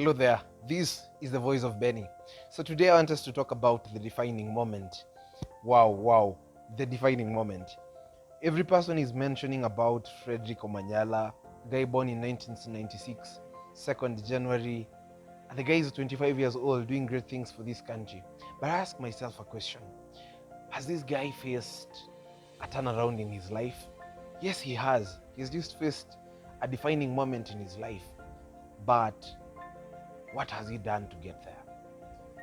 Hello there, this is the voice of Benny. So today I want us to talk about the defining moment. Wow, the defining moment. Every person is mentioning about Frederick Omanyala, guy born in 1996, 2nd January. And the guy is 25 years old doing great things for this country. But I ask myself a question. Has this guy faced a turnaround in his life? Yes, he has. He's just faced a defining moment in his life. But what has he done to get there?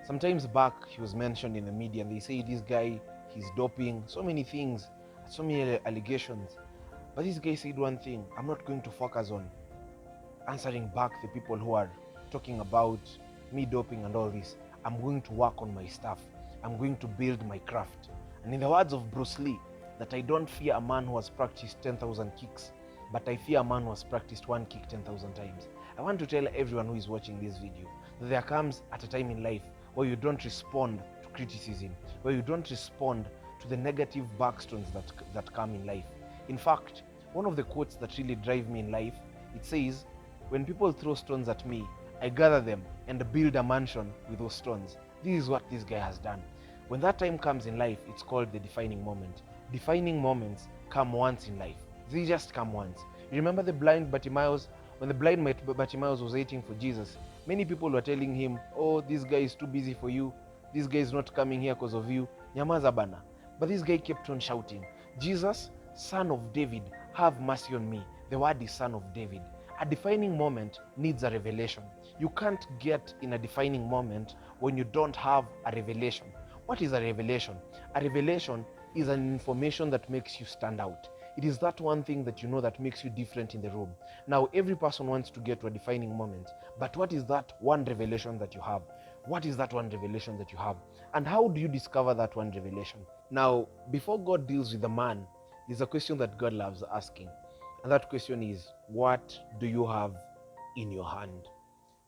Sometimes back, he was mentioned in the media, and they say this guy, he's doping, so many things, so many allegations. But this guy said one thing: I'm not going to focus on answering back the people who are talking about me doping and all this. I'm going to work on my stuff. I'm going to build my craft. And in the words of Bruce Lee, that I don't fear a man who has practiced 10,000 kicks, but I fear a man who has practiced one kick 10,000 times. I want to tell everyone who is watching this video that there comes at a time in life where you don't respond to criticism, where you don't respond to the negative backstones that come in life. In fact, one of the quotes that really drive me in life, it says, when people throw stones at me, I gather them and build a mansion with those stones. This is what this guy has done. When that time comes in life, it's called the defining moment. Defining moments come once in life. They just come once. You remember the blind Bartimaeus? When the blind Bartimaeus was waiting for Jesus, many people were telling him, oh, this guy is too busy for you. This guy is not coming here because of you. Nyamaza bana. But this guy kept on shouting, Jesus, son of David, have mercy on me. The word is son of David. A defining moment needs a revelation. You can't get in a defining moment when you don't have a revelation. What is a revelation? A revelation is an information that makes you stand out. It is that one thing that you know that makes you different in the room. Now, every person wants to get to a defining moment, but what is that one revelation that you have? What is that one revelation that you have? And how do you discover that one revelation? Now, before God deals with a man, there's a question that God loves asking. And that question is, what do you have in your hand?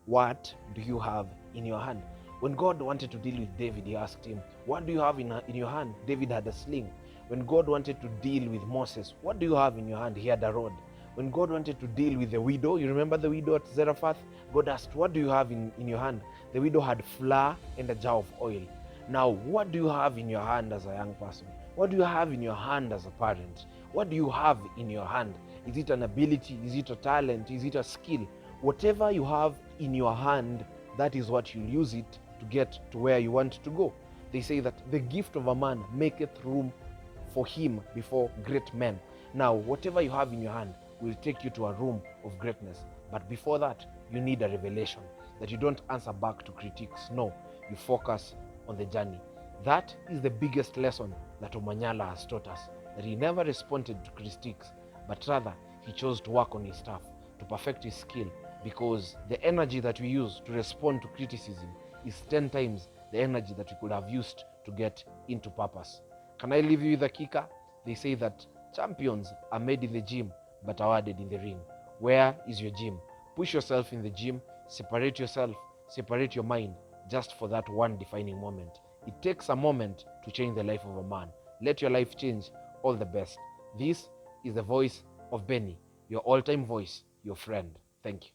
What do you have in your hand? When God wanted to deal with David, he asked him, what do you have in your hand? David had a sling. When God wanted to deal with Moses, what do you have in your hand? He had a rod. When God wanted to deal with the widow, you remember the widow at Zarephath? God asked, what do you have in your hand? The widow had flour and a jar of oil. Now, what do you have in your hand as a young person? What do you have in your hand as a parent? What do you have in your hand? Is it an ability? Is it a talent? Is it a skill? Whatever you have in your hand, that is what you'll use it to get to where you want to go. They say that the gift of a man maketh room for him before great men. Now, whatever you have in your hand will take you to a room of greatness. But before that, you need a revelation that you don't answer back to critiques. No, you focus on the journey. That is the biggest lesson that Omanyala has taught us, that he never responded to critiques, but rather he chose to work on his stuff, to perfect his skill, because the energy that we use to respond to criticism is 10 times the energy that we could have used to get into purpose. Can I leave you with a kicker? They say that champions are made in the gym, but awarded in the ring. Where is your gym? Push yourself in the gym, separate yourself, separate your mind, just for that one defining moment. It takes a moment to change the life of a man. Let your life change. All the best. This is the voice of Benny, your all-time voice, your friend. Thank you.